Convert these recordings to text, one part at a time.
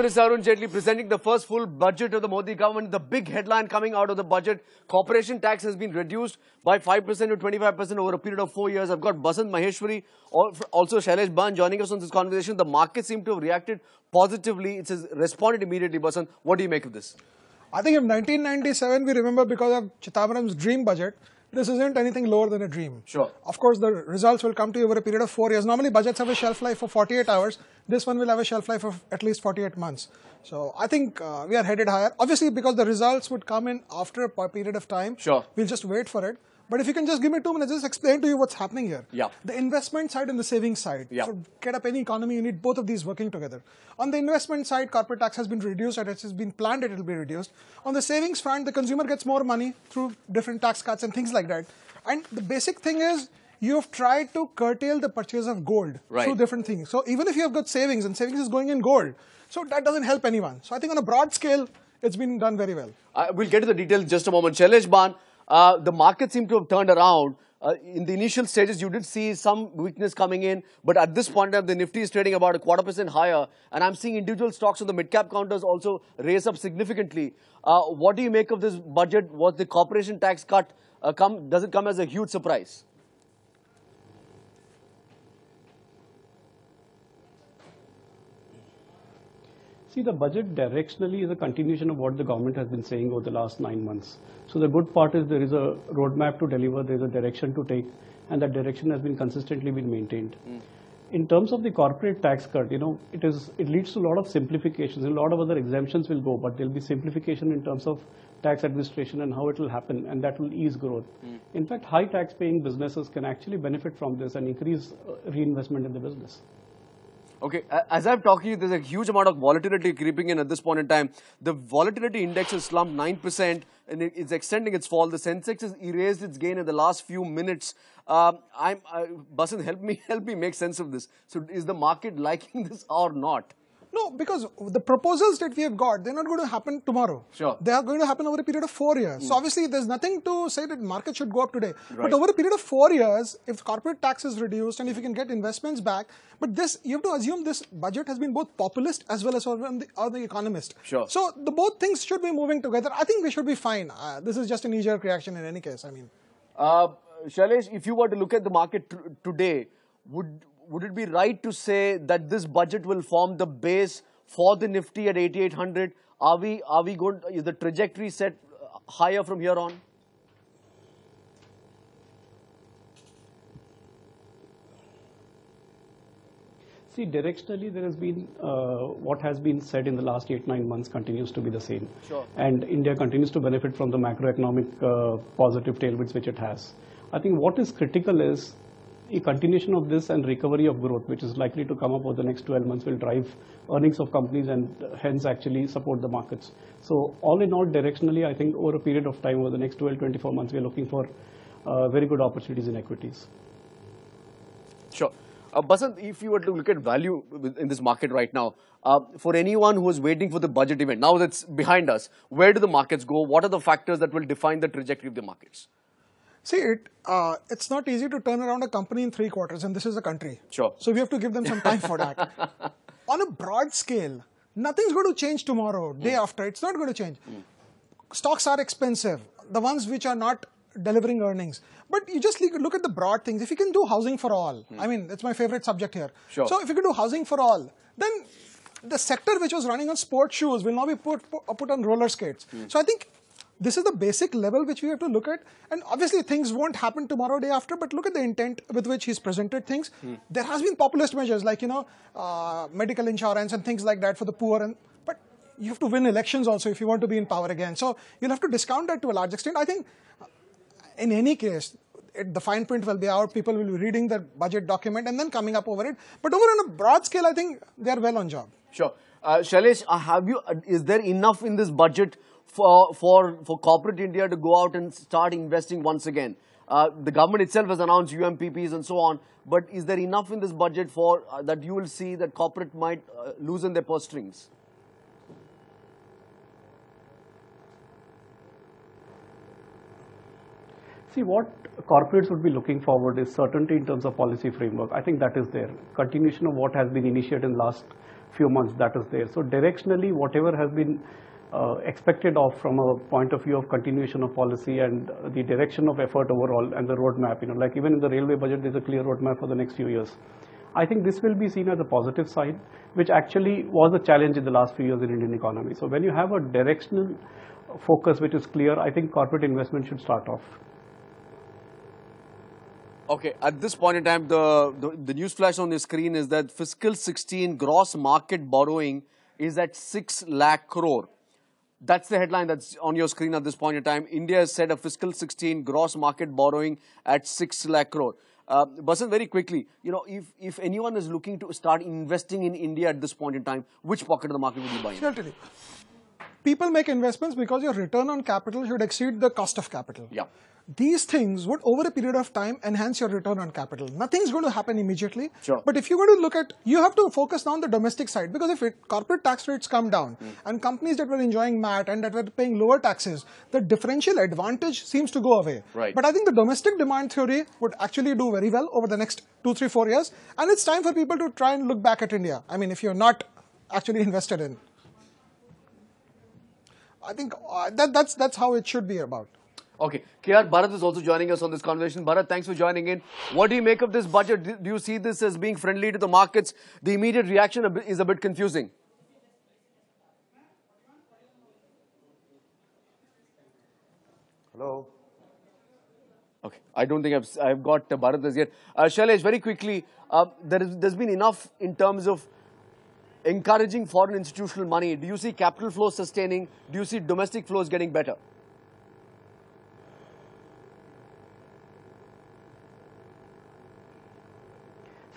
Minister Arun Jaitley presenting the first full budget of the Modi government. The big headline coming out of the budget, corporation tax has been reduced by 5% to 25% over a period of 4 years. I've got Basant Maheshwari, also Shailesh Ban joining us on this conversation. The market seem to have reacted positively. It has responded immediately. Basant, what do you make of this? I think in 1997 we remember because of Chidambaram's dream budget, this isn't anything lower than a dream. Sure. Of course, the results will come to you over a period of 4 years. Normally, budgets have a shelf life for 48 hours. This one will have a shelf life of at least 48 months. So, I think we are headed higher. Obviously, because the results would come in after a period of time. Sure. We'll just wait for it. But if you can just give me 2 minutes, just explain to you what's happening here. Yeah. The investment side and the savings side. Yeah. To get up any economy, you need both of these working together. On the investment side, corporate tax has been reduced, and it has been planned it will be reduced. On the savings front, the consumer gets more money through different tax cuts and things like that. And the basic thing is, you have tried to curtail the purchase of gold through different things. So even if you have got savings, and savings is going in gold, so that doesn't help anyone. So I think on a broad scale, it's been done very well. We'll get to the details in just a moment. Shailesh Ban, the market seemed to have turned around. In the initial stages, you did see some weakness coming in, but at this point in time, the Nifty is trading about 0.25% higher, and I'm seeing individual stocks on the mid-cap counters also raise up significantly. What do you make of this budget? Was the corporation tax cut does it come as a huge surprise? See, the budget directionally is a continuation of what the government has been saying over the last 9 months. So the good part is there is a roadmap to deliver, there is a direction to take, and that direction has been consistently been maintained. In terms of the corporate tax cut, it leads to a lot of simplifications. A lot of other exemptions will go, but there will be simplification in terms of tax administration and how it will happen, and that will ease growth. In fact, high tax paying businesses can actually benefit from this and increase reinvestment in the business. Okay, as I'm talking to you, there's a huge amount of volatility creeping in at this point in time. The volatility index has slumped 9% and it's extending its fall. The Sensex has erased its gain in the last few minutes. Basant, help me make sense of this. So is the market liking this or not? No, because the proposals that we have got, they're not going to happen tomorrow. Sure. They are going to happen over a period of 4 years. So obviously, there's nothing to say that market should go up today. But over a period of 4 years, if corporate tax is reduced and if you can get investments back, but this, you have to assume this budget has been both populist as well as on the economist. Sure. So the both things should be moving together. I think we should be fine. This is just a knee-jerk reaction in any case. I mean, Shailesh, if you were to look at the market today, would it be right to say that this budget will form the base for the Nifty at 8,800? Are we good? Is the trajectory set higher from here on? See, directionally, there has been what has been said in the last 8-9 months continues to be the same. Sure. And India continues to benefit from the macroeconomic positive tailwinds which it has. I think what is critical is a continuation of this and recovery of growth, which is likely to come up over the next 12 months, will drive earnings of companies and hence actually support the markets. So all in all, directionally, I think over a period of time, over the next 12-24 months, we are looking for very good opportunities in equities. Sure. Basant, if you were to look at value in this market right now, for anyone who is waiting for the budget event, now that's behind us, where do the markets go? What are the factors that will define the trajectory of the markets? see, it's not easy to turn around a company in 3 quarters, and this is a country. Sure. So we have to give them some time for that. On a broad scale, nothing's going to change tomorrow, day after. It's not going to change. Stocks are expensive, the ones which are not delivering earnings. But you just look at the broad things. If you can do housing for all, I mean, it's my favorite subject here. Sure. So if you can do housing for all, then the sector which was running on sports shoes will now be put on roller skates. So I think this is the basic level which we have to look at. And obviously things won't happen tomorrow, day after, but look at the intent with which he's presented things. There has been populist measures like, medical insurance and things like that for the poor. But you have to win elections also if you want to be in power again. So you'll have to discount that to a large extent. I think in any case, the fine print will be out. People will be reading the budget document and then coming up over it. But over on a broad scale, I think they are well on job. Sure. Shailesh, is there enough in this budget for corporate India to go out and start investing once again? The government itself has announced UMPPs and so on, but is there enough in this budget for that you will see that corporate might loosen their purse strings? See, what corporates would be looking forward is certainty in terms of policy framework. I think that is there. Continuation of what has been initiated in the last few months that is there. So directionally, whatever has been expected of from a point of view of continuation of policy and the direction of effort overall and the roadmap, like even in the railway budget, there's a clear roadmap for the next few years. I think this will be seen as a positive side, which actually was a challenge in the last few years in Indian economy. So when you have a directional focus which is clear, I think corporate investment should start off. Okay, at this point in time, the news flash on the screen is that fiscal 16 gross market borrowing is at 6 lakh crore. That's the headline that's on your screen at this point in time. India has set a fiscal 16 gross market borrowing at 6 lakh crore. Basant, very quickly, if anyone is looking to start investing in India at this point in time, which pocket of the market would you buy in? I'll tell you. People make investments because your return on capital should exceed the cost of capital. Yeah. These things would, over a period of time, enhance your return on capital. Nothing's going to happen immediately. Sure. But if you're going to look at, you have to focus on the domestic side, because if corporate tax rates come down and companies that were enjoying MAT and that were paying lower taxes, the differential advantage seems to go away. Right. But I think the domestic demand theory would actually do very well over the next 2, 3, 4 years. And it's time for people to try and look back at India. I mean, if you're not actually invested in. I think that's how it should be about. Okay, KR Bharat is also joining us on this conversation. Bharat, thanks for joining in. What do you make of this budget? Do you see this as being friendly to the markets? The immediate reaction is a bit confusing. Hello. Okay, I don't think I've got Bharat as yet. Shailesh, very quickly, there's been enough in terms of encouraging foreign institutional money. Do you see capital flows sustaining? Do you see domestic flows getting better?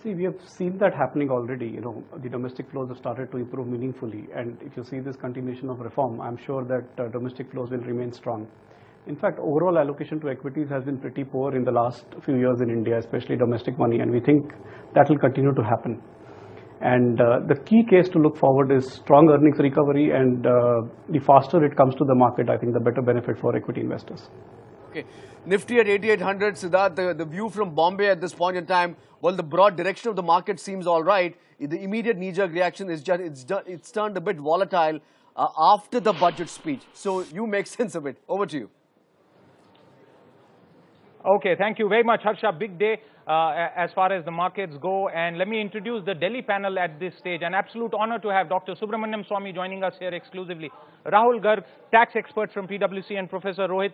See, we have seen that happening already. The domestic flows have started to improve meaningfully. And if you see this continuation of reform, I'm sure that domestic flows will remain strong. In fact, overall allocation to equities has been pretty poor in the last few years in India, especially domestic money. And we think that will continue to happen. And the key case to look forward is strong earnings recovery. And the faster it comes to the market, I think the better benefit for equity investors. Okay. Nifty at 8,800, Siddharth, the view from Bombay at this point in time, well, the broad direction of the market seems all right. The immediate knee-jerk reaction is just, it's turned a bit volatile after the budget speech. So you make sense of it. Over to you. Okay, thank you very much, Harsha. Big day as far as the markets go. And let me introduce the Delhi panel at this stage. An absolute honor to have Dr. Subramanian Swamy joining us here exclusively. Rahul Garg, tax expert from PwC, and Professor Rohit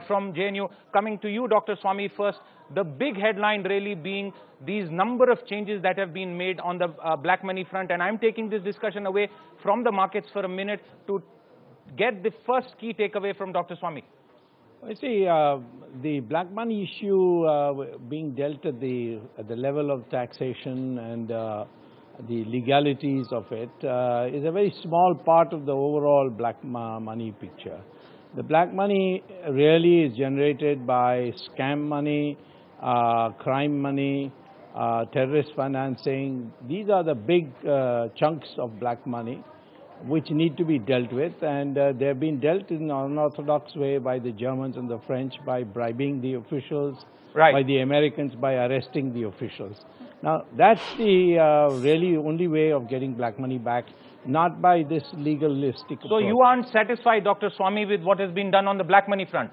from JNU. Coming to you, Dr. Swamy, first. The big headline really being these number of changes that have been made on the black money front. And I'm taking this discussion away from the markets for a minute to get the first key takeaway from Dr. Swamy. I see the black money issue being dealt at the level of taxation and the legalities of it is a very small part of the overall black money picture. The black money really is generated by scam money, crime money, terrorist financing. These are the big chunks of black money which need to be dealt with, and they have been dealt in an unorthodox way by the Germans and the French by bribing the officials, right, by the Americans by arresting the officials. Now, that's the really only way of getting black money back, not by this legalistic approach. So you aren't satisfied, Dr. Swamy, with what has been done on the black money front?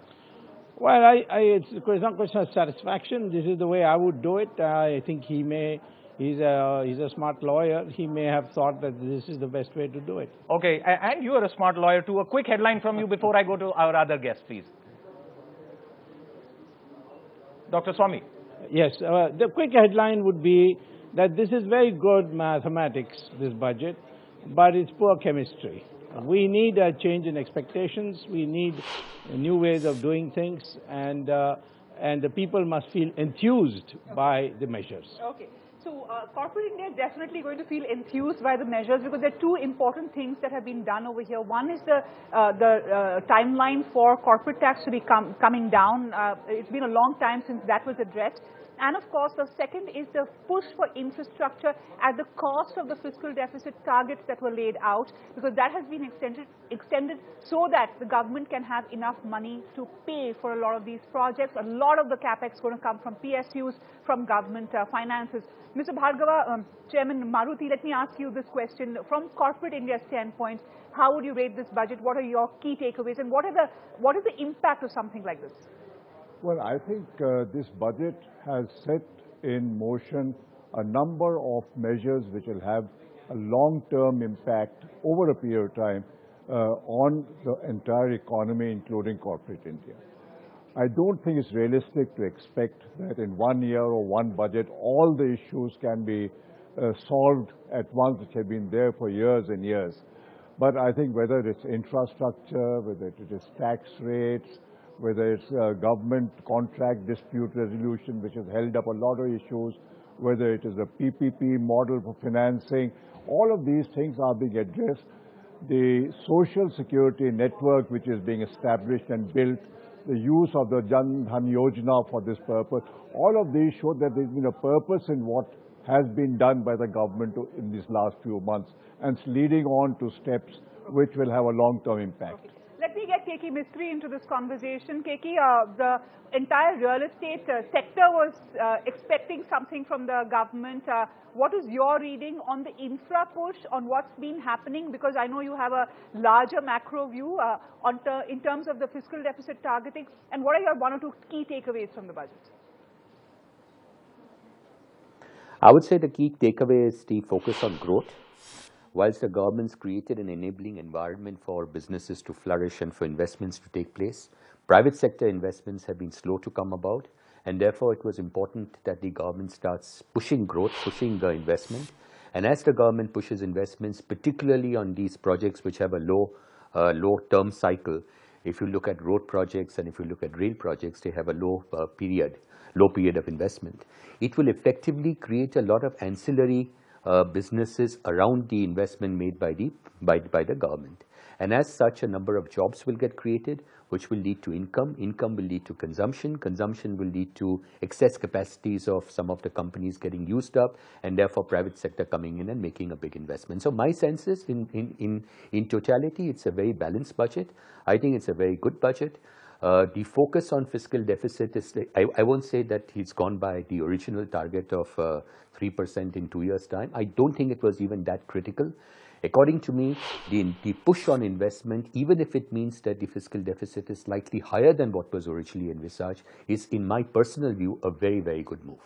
Well, it's not a question of satisfaction. This is the way I would do it. I think he's a smart lawyer. He may have thought that this is the best way to do it. Okay, and you are a smart lawyer too. A quick headline from you before I go to our other guest, please. Dr. Swamy. Yes, the quick headline would be that this is very good mathematics, this budget, but it's poor chemistry. We need a change in expectations. We need new ways of doing things, and the people must feel enthused by the measures. Okay. So corporate India is definitely going to feel enthused by the measures because there are two important things that have been done over here. One is the timeline for corporate tax to be coming down. It's been a long time since that was addressed. And of course, the second is the push for infrastructure at the cost of the fiscal deficit targets that were laid out, because that has been extended so that the government can have enough money to pay for a lot of these projects. A lot of the capex going to come from PSUs, from government finances. Mr. Bhargava, Chairman Maruti, let me ask you this question. From corporate India's standpoint, how would you rate this budget? What are your key takeaways, and what is the impact of something like this? Well, I think this budget has set in motion a number of measures which will have a long-term impact over a period of time on the entire economy, including corporate India. I don't think it's realistic to expect that in 1 year or one budget, all the issues can be solved at once, which have been there for years and years. But I think whether it's infrastructure, whether it is tax rates, whether it's government contract dispute resolution, which has held up a lot of issues, whether it is a PPP model for financing, all of these things are being addressed. The social security network which is being established and built, the use of the Jan Dhan Yojana for this purpose, all of these show that there's been a purpose in what has been done by the government in these last few months, and it's leading on to steps which will have a long-term impact. Okay. Let me get Keki Mistry into this conversation. Keki, the entire real estate sector was expecting something from the government. What is your reading on the infra push, on what's been happening? Because I know you have a larger macro view in terms of the fiscal deficit targeting. And what are your one or two key takeaways from the budget? I would say the key takeaway is the focus on growth. Whilst the government's created an enabling environment for businesses to flourish and for investments to take place, private sector investments have been slow to come about, and therefore it was important that the government starts pushing growth, pushing the investment. And as the government pushes investments, particularly on these projects which have a low term cycle, if you look at road projects and if you look at rail projects, they have a low period of investment. It will effectively create a lot of ancillary businesses around the investment made by the government. And as such, a number of jobs will get created, which will lead to income. Income will lead to consumption. Consumption will lead to excess capacities of some of the companies getting used up, and therefore private sector coming in and making a big investment. So my sense is, in totality, it's a very balanced budget. I think it's a very good budget. The focus on fiscal deficit is, I won't say that he's gone by the original target of 3% in 2 years' time. I don't think it was even that critical. According to me, the push on investment, even if it means that the fiscal deficit is slightly higher than what was originally envisaged, is, in my personal view, a very, very good move.